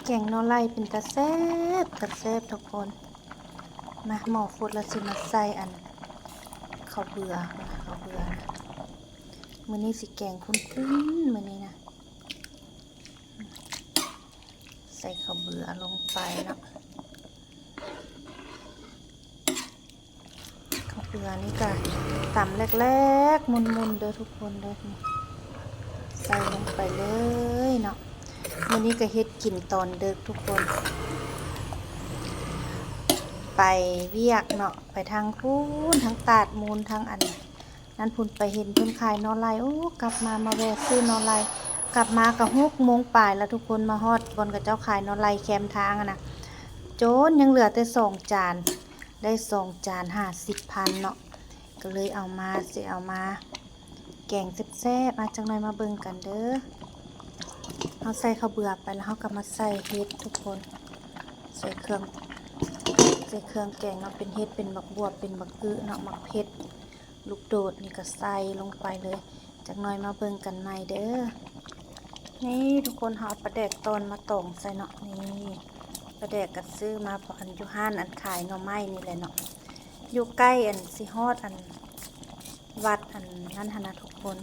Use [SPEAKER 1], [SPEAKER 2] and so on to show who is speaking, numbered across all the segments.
[SPEAKER 1] แกงหน่อไม้เป็นตะแซ่บทุกคนมาหม้อฟุดแล้วสิมาใส่อันข้าวเบื่อข้าวเบื่อนะมื้อนี้สิแกงคุ้นมื้อนี้นะใส่ข้าวเบื่อลงไปเนาะข้าวเบื่อนี่ก็ตำแรกๆมุนๆเด้อทุกคนเด้อใส่ลงไปเลยเนาะมื้อนี้ก็เฮ็ดกินตอนดึกทุกคนไปเวียกเนาะไปทางพูนทางตาดมูลทางอันนั้นพุ่นไปเห็นเพิ่นขายนอไลโอ้กลับมาแวะซื้อนอไลกลับมาก็6:00ปลายแล้วทุกคนมาฮอดบนกับเจ้าขายนอไลแคมทางอะนะโจนยังเหลือแต่2จานได้2จาน50,000เนาะก็เลยเอามาแกงแซ่บๆจังหน่อยมาเบิ่งกันเด้อเฮาใส่ข้าวเบื่อไปแล้วเฮาก็มาใส่เห็ดทุกคนใส่เครื่องแกงเนาะเป็นเห็ดเป็นบักบวบเป็นบักอื้อเนาะบักเผ็ดลูกโดดนี่ก็ใส่ลงไปเลยจักหน่อยมาเบิ่งกันใหม่เด้อนี่ทุกคนเฮาปลาแดกตอนมาตองใส่เนาะนี่ปลาแดกก็ซื้อมาเพราะอันอยู่ห้านอันขายหน่อไม้นี่แหละเนาะอยู่ใกล้อันสิฮอดอันวัดอันนั้นหั่นนะทุกคน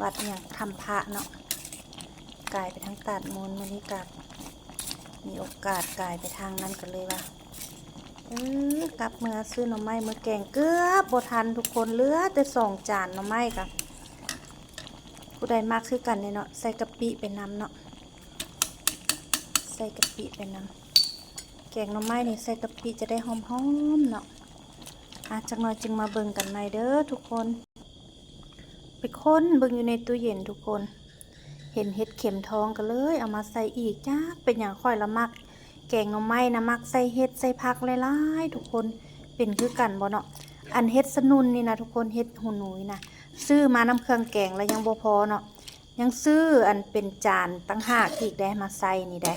[SPEAKER 1] วัดอย่างทำพระเนาะกลายไปทางตาดมูลมื้อนี้ก็มีโอกาสกลายไปทางนั้นกันเลยว่ะกลับเมื่อซื้อหน่อไม้เมื่อแกงเกือบบ่ทันทุกคนเหลือแต่2จานหน่อไม้กับผู้ใดมากคือกันเนี่ยเนาะใส่กะปิไปนำเนาะใส่กะปิไปนำแกงหน่อไม้นี่ใส่กะปิจะได้หอมๆเนาะจักหน่อยจึงมาเบิ่งกันใหม่เด้อทุกคนไปค้นเบิ่งอยู่ในตู้เย็นทุกคนเห็นเห็ดเข็มทองกันเลยเอามาใส่อีกจ้าเป็นอย่างค่อยละมักแกงหน่อไม้นะมักใส่เห็ดใส่ผักหลายๆทุกคนเป็นคือกันบ่เนาะอันเห็ดสนุนนี่นะทุกคนเห็ดหูหนูนะซื้อมาน้ำเครื่องแกงแล้วยังบ่พอเนาะยังซื้ออันเป็นจานตั้ง5อีกได้มาใส่นี่ได้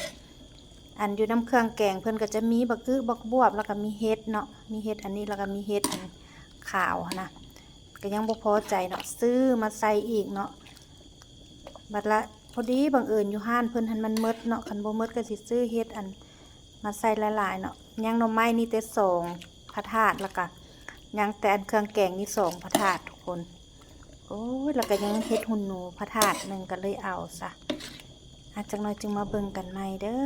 [SPEAKER 1] อันอยู่น้ำเครื่องแกงเพิ่นก็จะมีบักอื้อบักบวบแล้วก็มีเห็ดเนาะมีเห็ดอันนี้แล้วก็มีเห็ดขาวนะก็ยังบ่พอใจเนาะซื้อมาใส่อีกเนาะบัดละพอดีบังเอิญอยู่ห้านเพิ่นหันมันมดเนาะคันบ่มดก็สิซื้อเฮ็ดอันมาใส่หลายๆเนาะยังหน่อไม้นี่แต่2พระธาตุแล้วก็ยังแต่อันเครื่องแกงนี่2พระธาตุทุกคนโอ้ยแล้วก็ยังเฮ็ดหุ่นหนูพระธาตุนึงก็เลยเอาซะจังหน่อยจึงมาเบิ่งกันใหม่เด้อ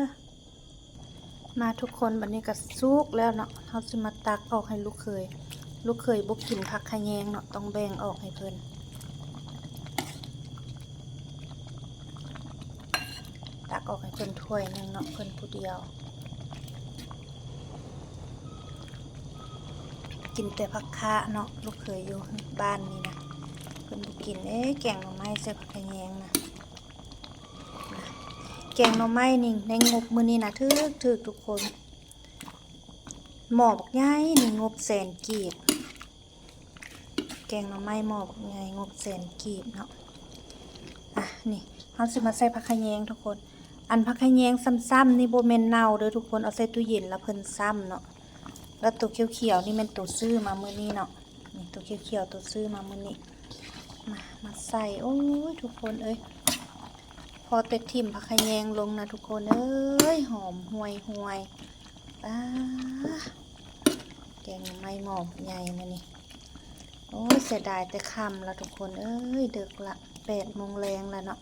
[SPEAKER 1] มาทุกคนบัดนี้ก็สุกแล้วเนาะเฮาสิมาตักออกให้ลูกเคยบ่กินผักขะแยงเนาะต้องแบ่งออกให้เพิ่นตักออกให้เพิ่นถ้วยนึงเนาะเพิ่นผู้เดียวกินแต่ผักคะเนาะลูกเคยอยู่บ้านนี่นะเพิ่นบ่กินแกงหน่อไม้ใส่ผักขะแยงนะแกงหน่อไม้นี่ในงบมื้อนี้นะถึกทุกคนหม้อบักใหญ่นี่งบ100,000 กีบแกงหน่อไม้หม้อบักใหญ่งบ100,000 กีบเนาะนี่เฮาสิมาใส่ผักขะแยงทุกคนอันผักขะแยงซ้ำๆนี่บ่แม่นเน่าเด้อทุกคนเอาใส่ตู้เย็นแล้วเพิ่นซ้ำเนาะแล้วตัวเขียวๆนี่แม่นตัวซื้อมามื้อนี้เนาะนี่ตัวเขียวๆตัวซื้อมามื้อนี้มาใส่โอ้ยทุกคนเอ้ยพอแต่ทิ่มผักขะแยงลงนะทุกคนเอ้ยหอมห่วยแกงหน่อไม้หม้อใหญ่มานี่โอ้ยเสียดายแต่ค่ำแล้วทุกคนเอ้ยดึกละ8:00 นแล้วเนาะ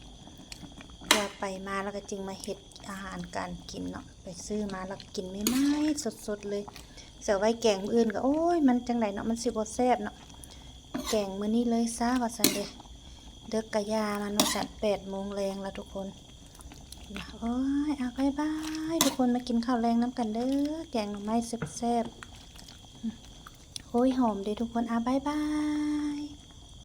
[SPEAKER 1] ไปมาแล้วก็จึงมาเฮ็ดอาหารการกินเนาะไปซื้อมาแล้วกินไม่สดๆเลยเสียไว้แกงมื้ออื่นก็โอ้ยมันจังไดเนาะมันสิบ่แซ่บเนาะแกงมื้อนี้เลยซะว่าซั่นเด้เด็กกะยามันเนาะจัด8:00 นแล้วทุกคนโอ้ยบ๊ายบายทุกคนมากินข้าวแรงน้ำกันเด้อแกงหน่อไม้แซ่บๆโอ้ยหอมเด้ทุกคนบ๊ายบาย